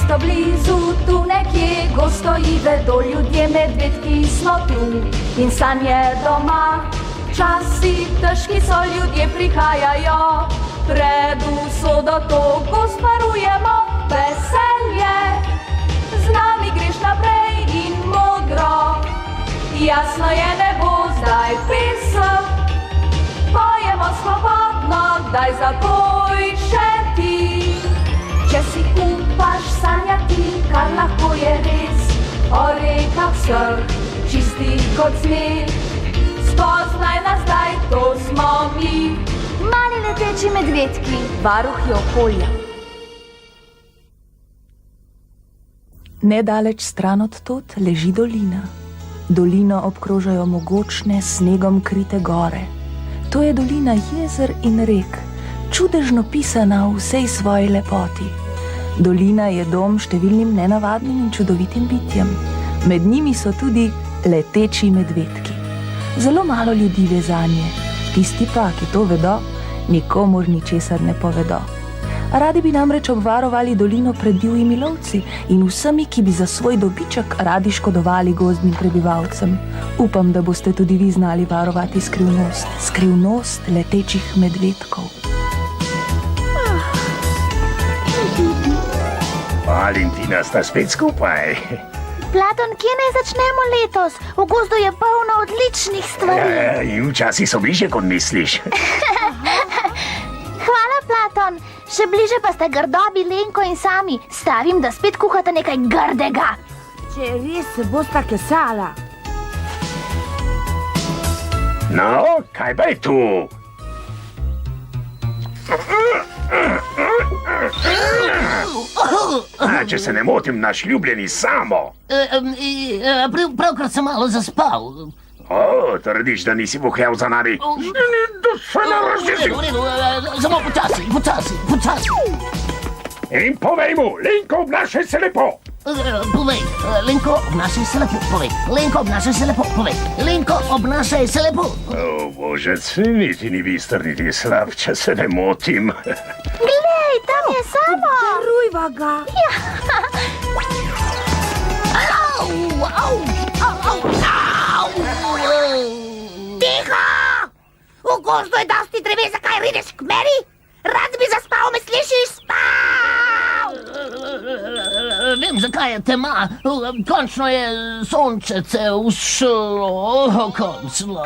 mesto blizu, tu nekje gosto i vedo ljudje, medvedki smo tu in sanje doma. Časi težki so, ljudje prihajajo, pred usodo to gospodarujemo. Veselje, z nami greš naprej in modro, jasno je nebo zdaj pesem. Pojemo svobodno, daj zapoj še ti. Če si upaš sanjati, kar lahko je res, o rekah vseh, čistih kot sneg. Spoznaj nas zdaj, to smo mi, mali leteči medvedki, varuhi okolja. Nedaleč stran od tod leži dolina. Dolino obkrožajo mogočne, snegom krite gore. To je dolina jezer in rek, čudežno pisana v vsej svoji lepoti. Dolina je dom številnim nenavadnim in čudovitim bitjem. Med njimi so tudi leteči medvedki. Zelo malo ljudi ve zanje, tisti pa, ki to vedo, nikomur ničesar ne povedo. Radi bi namreč obvarovali dolino pred divjimi lovci in vsemi, ki bi za svoj dobiček radi škodovali gozdnim prebivalcem. Upam, da boste tudi vi znali varovati skrivnost letečih medvedkov. Valentina, sta spet skupaj. Platon, kje naj začnemo letos? V gozdu je polno odličnih stvari. In včasih so bliže, kot misliš. Hvala, Platon. Še bliže pa ste grdobi Lenko in Sami. Stavim, da spet kuhate nekaj grdega. Če res se bosta kesala. No, kaj pa je tu? Če se ne motim, naš ljubljeni Samo. Pravkar sem malo zaspal. Trdiš, da nisi vohel za nami? Da se ne razjezi. Samo počasi. In povej mu, Lenko, obnašaj se lepo. Povej, Lenko, obnašaj se lepo. Povej, Lenko, obnašaj se lepo. Povej, Lenko, obnašaj se lepo. Božec, niti ni bister, niti slab, če se ne motim. Glej, tam je Samo. Rujva ga. Tiho! V gozdu je dosti dreve, zakaj rideš k meni? Rad bi zaspal, me slišiš? Spav! Vem, zakaj je tema. Končno je sončece ušlo. Končno.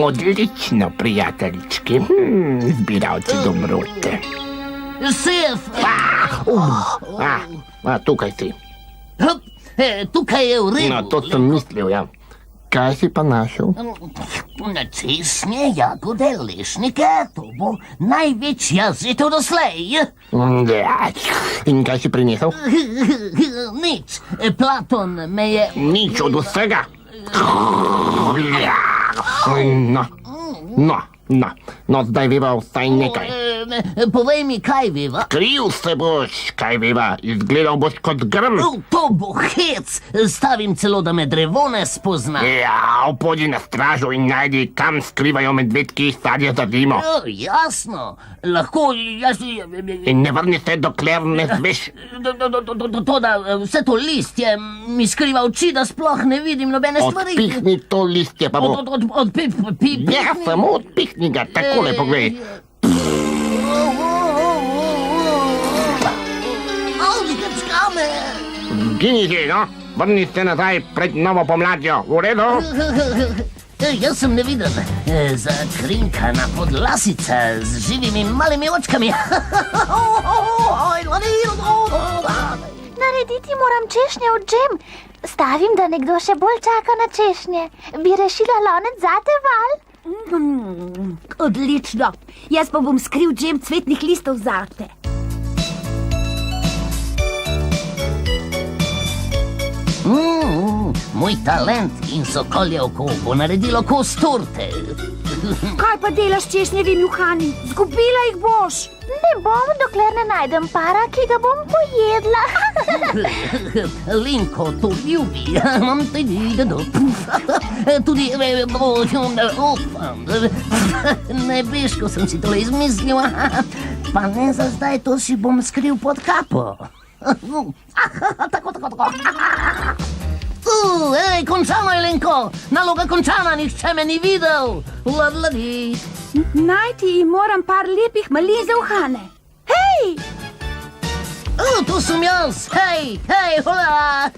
Odlično, prijateljički. Zbiralci dobrote. Sef! Tukaj si. Tukaj je v redu. No, to sem mislil, ja. Kaj si pa našel? Česnje, jagode, lešnike, to bo največja žitev doslej. In kaj si prinesel? Nič, Platon me je... Nič od vsega. No, zdaj veva vsaj nekaj. Povej mi, kaj veva? Kriv se boš, kaj veva, izgledal boš kot grm. To bo hec, stavim celo, da me drevo ne spozna. Ja, pojdi na stražo in najdi, kam skrivajo medvedki sadje za zimo. Jasno, lahko jaz... In ne vrni se, dokler ne zveš. Toda vse to listje mi skriva oči, da sploh ne vidim nobene stvari. Odpihni to listje, pa bo... Ja, samo odpihni ga, takole poglej. Zgini že, no? Vrni se nazaj pred novo pomladjo, v redu? Jaz sem neviden, zakrinkana podlasica z živimi malimi očkami. Narediti moram češnjev džem. Stavim, da nekdo še bolj čaka na češnje. Bi rešila lonec zate, Val? Odlično. Jaz pa bom skril džem cvetnih listov zate. Moj talent in sokolje oko bo naredilo kos torte. Kaj pa delaš s češnjevimi uhani? Zgubila jih boš. Ne bom, dokler ne najdem para, ki ga bom pojedla. Linko to ljubi. Tudi, nebeško sem si tole izmislil, pa ne za zdaj, to si bom skril pod kapo. Tako. Ej, končano je, Lenko! Naloga končana, nihče me ni videl! Ladladi! Najti moram par lepih malin za uhane. Hej! Tu sem jaz! Hej, hola!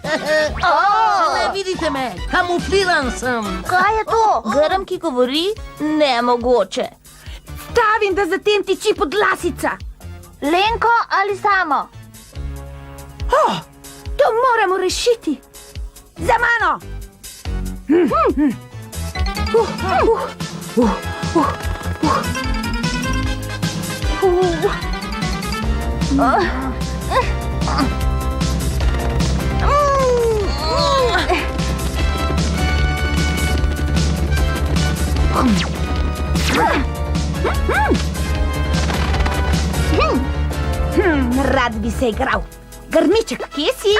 Ne vidite me, kamufliran sem! Kaj je to? Grm, ki govori? Nemogoče. Stavim, da zatem tiči podlasica. Lenko ali samo? To moramo rešiti. Za mano! Rad bi se igral. Grmiček, kje si?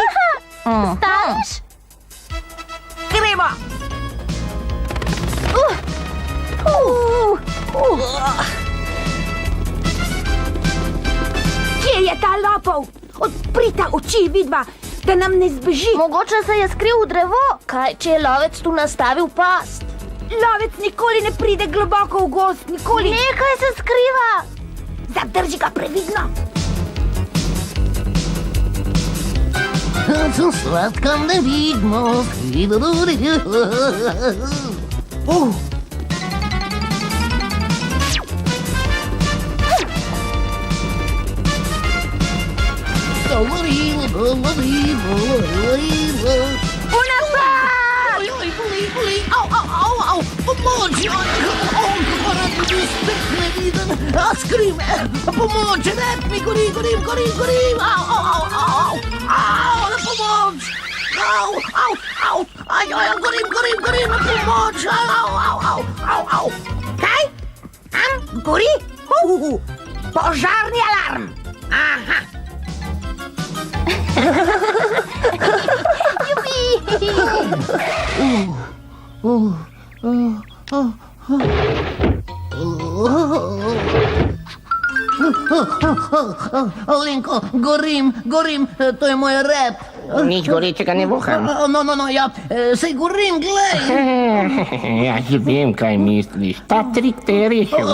Staneš? Gremo! Kje je ta lopov? Odprita oči, vidva, da nam ne zbeži. Mogoče se je skril v drevo. Kaj, če je lovec tu nastavil past? Lovec nikoli ne pride globoko v gozd, nikoli. Nekaj se skriva. Zadrži ga previdno. Sem sladka nevidnost. Pomoč! Skrime! Pomoč! Rep mi gorim! Na pomoč! Gorim! Na pomoč! Kaj? Gori? Požarni alarm! Aha! Lenko, gorim, to je moj rep. Nič gorečega ne voham. No, ja, sej gorim, glej. Ja že vem, kaj misliš. Ta trik te je rešil.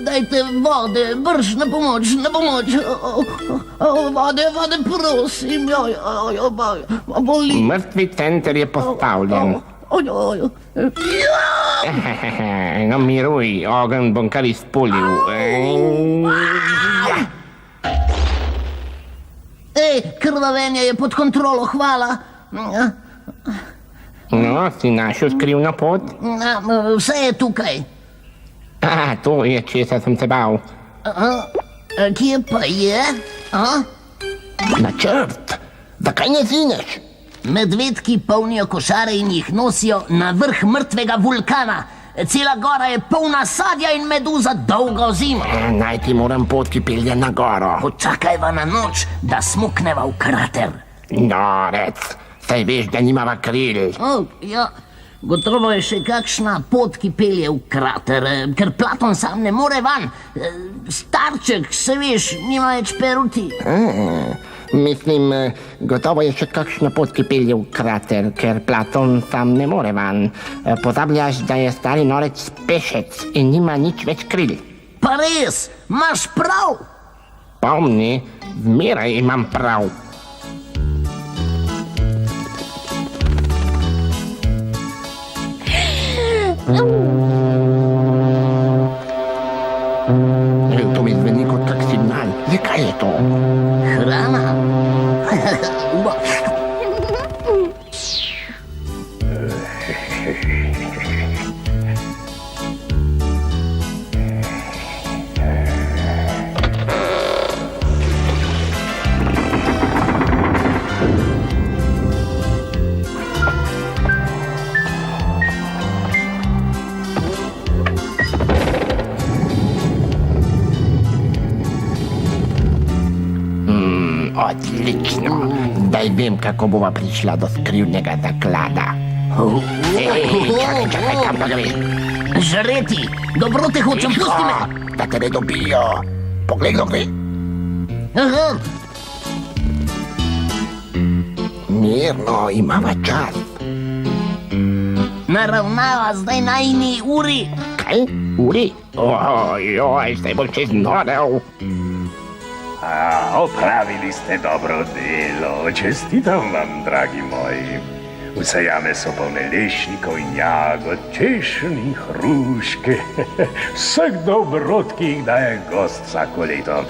Dajte vode, brž, na pomoč. Vode, prosim. Boli. Mrtvi center je postavljen. No miruj, ogenj bom kar izpulil. Krvavenje je pod kontrolo, hvala. No, si našel skrivno pot? Vse je tukaj. To je, česa sem se bal. Kje pa je? Načrt, da kaj ne zineš? Medvedki polnijo košare in jih nosijo na vrh mrtvega vulkana. Cela gora je polna sadja in meduza dolgo zimo. Najti moram pot, ki pelje na goro. Počakajva na noč, da smukneva v krater. Norec, saj veš, da nimava kril. Ja, gotovo je še kakšna pot, ki pelje v krater, ker Platon sam ne more van. Starček, se veš, nima več peruti. Mislim, gotovo je še kakšna pot, ki pelje v krater, ker Platon sam ne more van. Pozabljaš, da je stari norec pešec in nima nič več kril. Pa res, imaš prav. Pomni, zmeraj imam prav. To mi zveni kot kak signal. Zakaj je to? Hrana. Odlično. Daj vem, kako bova prišla do skrivnega zaklada. Čakaj, kam pa greš? Žreti, dobro te hočem, pusti me. Da te ne dobijo. Poglej. Aha. Mirno, imava čas. Naravnava zdaj najni uri. Kaj? Uri? Ojoj, zdaj bom čez norel. Opravili ste dobro delo. Čestitam vam, dragi moji. Vse jame so polne lešnikov in jagod, češenj in hruške. Vseh dobrot, ki jih daje gost vsako leto.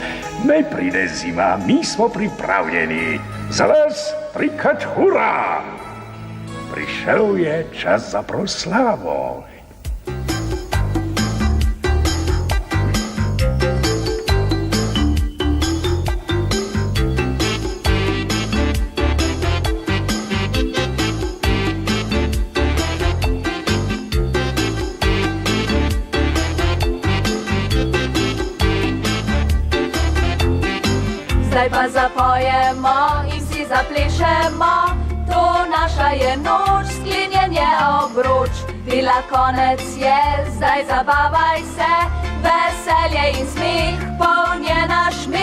Naj pride zima, mi smo pripravljeni. Za vas prikać hura! Prišel je čas za proslavo. Zdaj pa zapojemo in si zaplešemo, to naša je noč, sklenjen je obroč. Dela konec je, zdaj zabavaj se, veselje in smeh, poln je naš mir.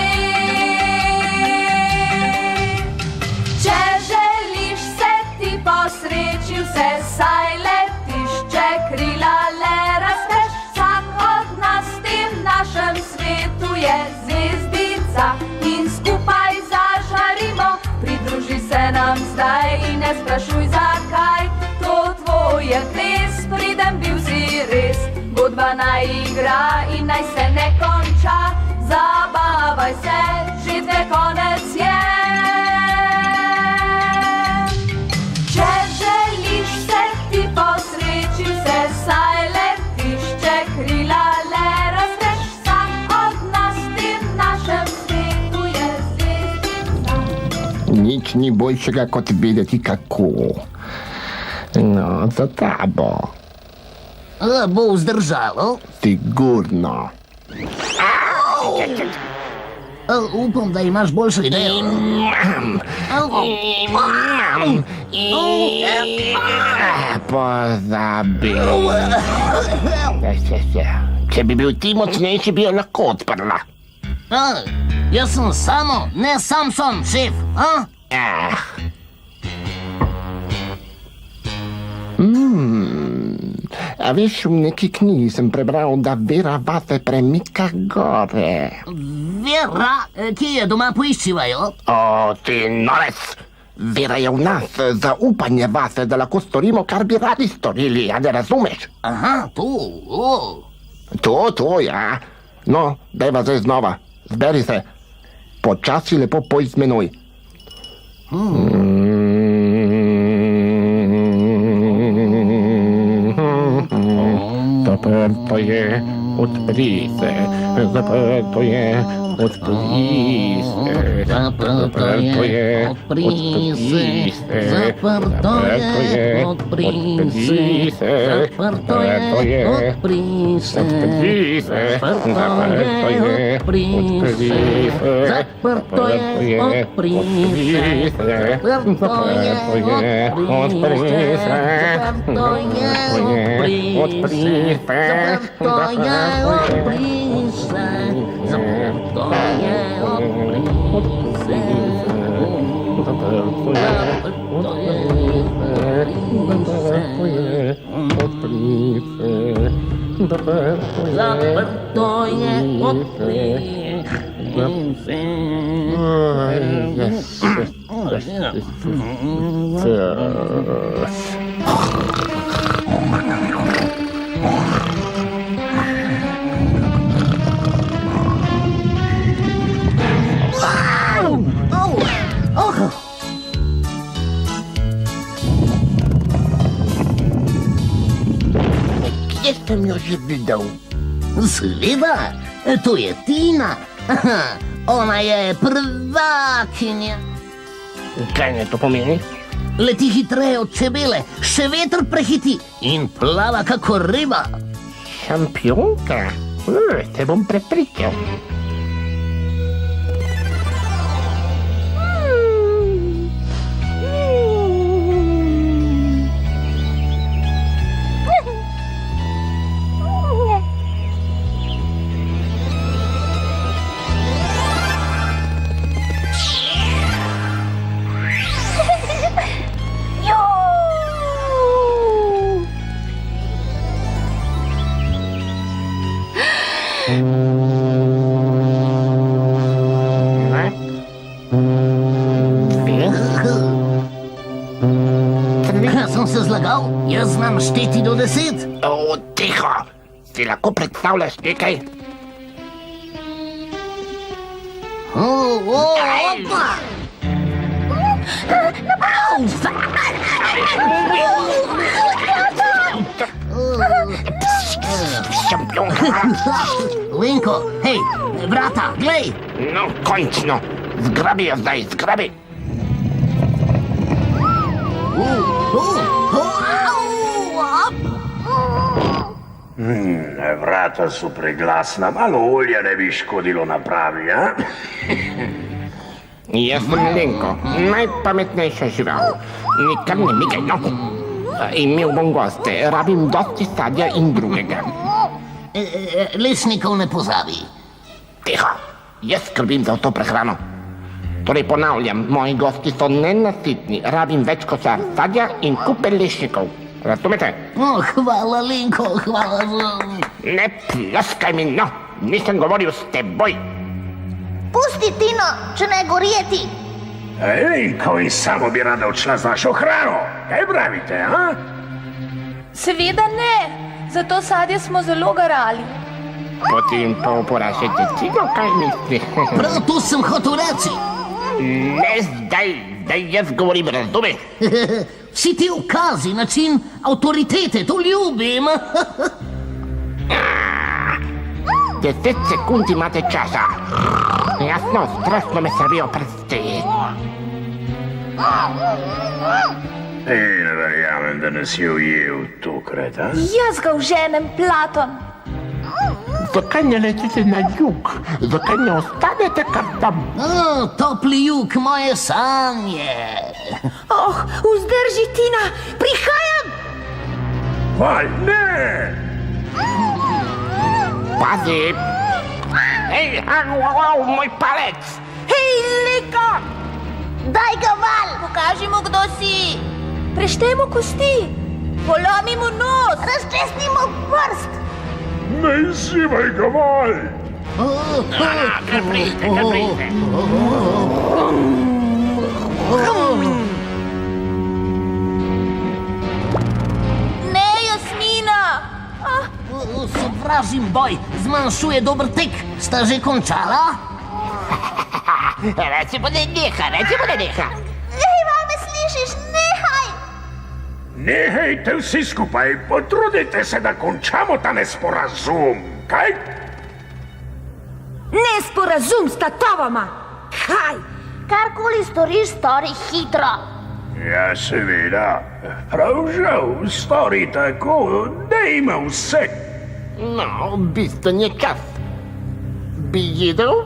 Če želiš se ti posreči vse, saj letiš, če krila le rasteš, vsak od nas v tem našem svetu je zvezdica. Skupaj zažarimo, pridruži se nam zdaj in ne sprašuj zakaj. To tvoje ples, pridem bil si res, godba naj igra in naj se ne konča. Zabavaj se, žetve konec je. Če želiš se ti posreči vse, saj letiš, če krila le rasteš, vsak od nas v tem našem svetu je. Nič ni boljšega, kot vedeti kako. No, za tabo. Bo vzdržalo? Sigurno. Upam, da imaš boljšo idejo. Pozabi. Če bi bil ti močnejši, bi jo lahko odprla. Jaz sem samo, ne Samson, šef. A veš, v neki knjigi sem prebral, da vera vase premika gore. Vera, kje je doma, poiščiva jo? O, ti norec! Vera je v nas, zaupanje vase, da lahko storimo, kar bi radi storili, a ne razumeš? Aha, to. To, ja. No, dajva zdaj znova. Zberi se. Počasi lepo poj z menoj. Zaprto je, odpri se. Zaprto je, odpri se. Zaprto je, odpri se. Zaprto je, odpri se. Zaprto je, odpri se. Zaprto je, odpri se. Zaprto je, odpri se. Zaprto je, odpri se. Zaprto je, odpri se. Kje sem jo že videl? Seveda, to je Tina. Ona je prvakinja. Kaj ne to pomeni? Leti hitreje od čebele, še veter prehiti in plava kako riba. Šampionka? Te bom prepričal. Tiho, si lahko predstavljaš nekaj? Opa! Linko, hej, vrata, glej! No, končno. Zgrabi jo zdaj, zgrabi. Vrata su preglasna, malo olja ne bi škodilo napravi, a? Jaz sem Lenko, najpametnejša žival. Nikar ne mikaj, no. Imel bom goste, rabim dosti sadja in drugega. Lesnikov ne pozabi. Tiho, jaz skrbim za to prehrano. Torej ponavljam, moji gosti so nenasitni, rabim več košar sadja in kupe lešnikov. Razumete? Hvala, Linko, hvala za... Ne ploskaj mi, no, nisem govoril s teboj. Pusti, Tino, če ne gorjeti. Lenko, in samo bi rada odšla z našo hrano. Kaj pravite, a? Seveda ne, zato sadje smo zelo garali. Potem pa vprašajte Tigo, kaj misli. Prav to sem hotel reči. Ne zdaj jaz govorim, razumeš? Vsi ti ukazi, način avtoritete, to ljubim. 10 sekund imate časa. Jasno, strašno me srbijo prsti. Ne verjamem, da nas je ujel tokrat, a? Jaz ga vženem, Platon. Zakaj ne letite na jug? Zakaj ne ostanete kar tam? Topli jug moje sanje. Vzdrži, Tina, prihajam! Val, ne! Pazi! Hej, moj palec! Hej, Lenko! Daj ga val! Pokaži mu, kdo si. Preštejmo kosti. Polomi mu nos. Razčesni mu prst! Ne izzivaj ga, Val! Kar prijete, kar prijete. Ne, Jasmina. Sovražim boj, zmanjšuje dober tek. Sta že končala? Reči bo ne neha. Ej, val, me slišiš? Nehaj! Nehajte vsi skupaj, potrudite se, da končamo ta nesporazum, kaj? Nesporazum s tatovama! Kaj? Karkoli storiš, stori hitro. Ja, seveda, prav žal, stori tako, da ima vse. No, bistven je čas. Bi jedel?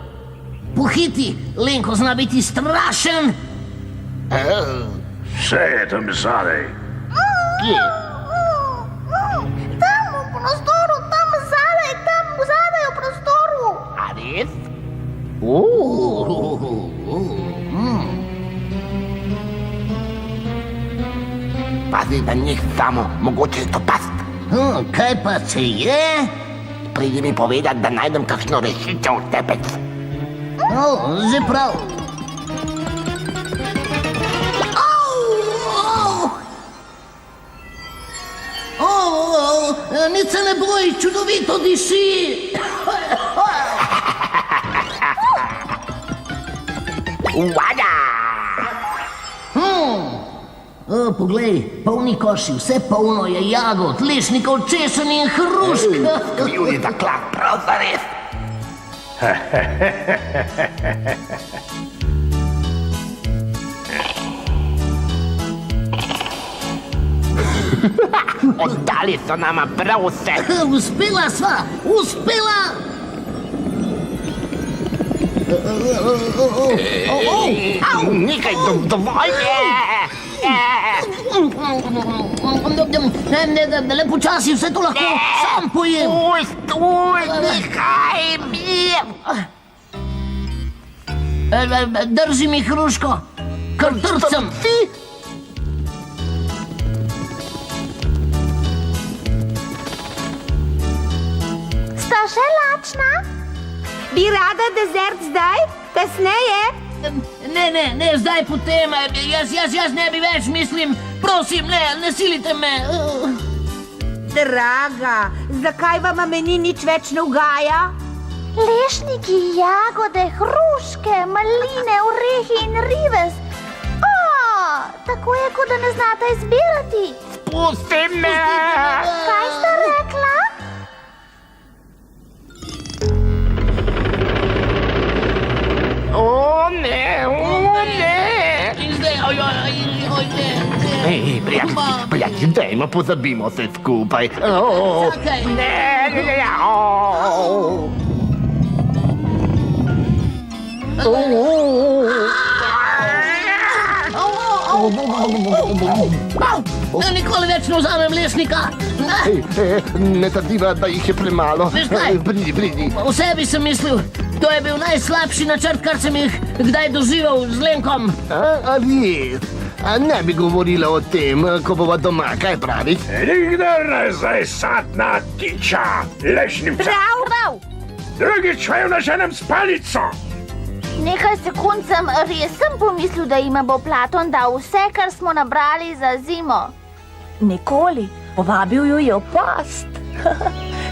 Pohiti, Lenko zna biti strašen. Vse je tam zadaj. Kje? Tam v prostoru, tam zadaj v prostoru. A res? Pazi, da njih samo, mogoče je to past. Kaj pa če je? Pridi mi povedati, da najdem kakšno rešitev, tepec. Že prav. Nič se ne boj, čudovito diši. Vada! Poglej, polni koši, vse polno je jagod, lešnikov, češenj in hrušk. Krivni zaklad, prav zares. Oddali so nama prav vse. Uspela sva, uspela! Nekaj dovolj je. Le počasi, vse to lahko sam pojem. Nehaj mi. Drži mi hruško, kar trcem. Sta še lačna? Bi rada dezert zdaj? Kasneje? Ne, zdaj potem, jaz ne bi več, mislim, prosim, ne silite me. Draga, zakaj vam meni nič več ne ugaja? Lešniki, jagode, hruške, maline, orehi in rives. O, tako je, kot da ne znate izbirati. Pusti me! Kaj sta rekla? O ne, o ne! In zdaj, oj, ne. Ej, prijatelji, dajmo pozabimo se skupaj. Čakaj. Ne. Nikoli več ne vzamem lešnika. Ne trdiva, da jih je premalo. Veš kaj? Pridi. V sebi sem mislil, to je bil najslabši načrt, kar sem jih kdaj doživel z Lenkom. A res? A ne bi govorila o tem, ko bova doma, kaj pravi? Nikdar nazaj sadna tiča, lešnivca. Prav. Drugič vaju naženem s palico. Nekaj sekund sem res pomislil, da ima bo Platon dal vse, kar smo nabrali za zimo. Nikoli, povabil jo je v past.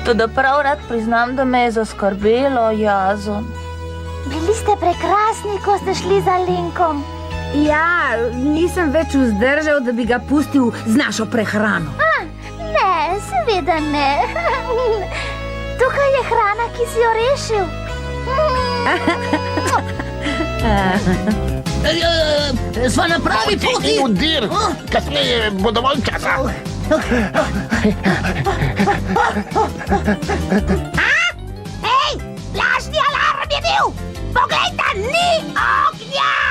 Toda prav rad priznam, da me je zaskrbelo, Jazon. Bili ste prekrasni, ko ste šli za Lenkom. Ja, nisem več vzdržal, da bi ga pustil z našo prehrano. Ne, seveda ne. Tukaj je hrana, ki si jo rešil. Sva na pravi poti. Udir, kasneje bo dovolj časa. Hej, lažni alarm je bil! Poglejte, ni ognja!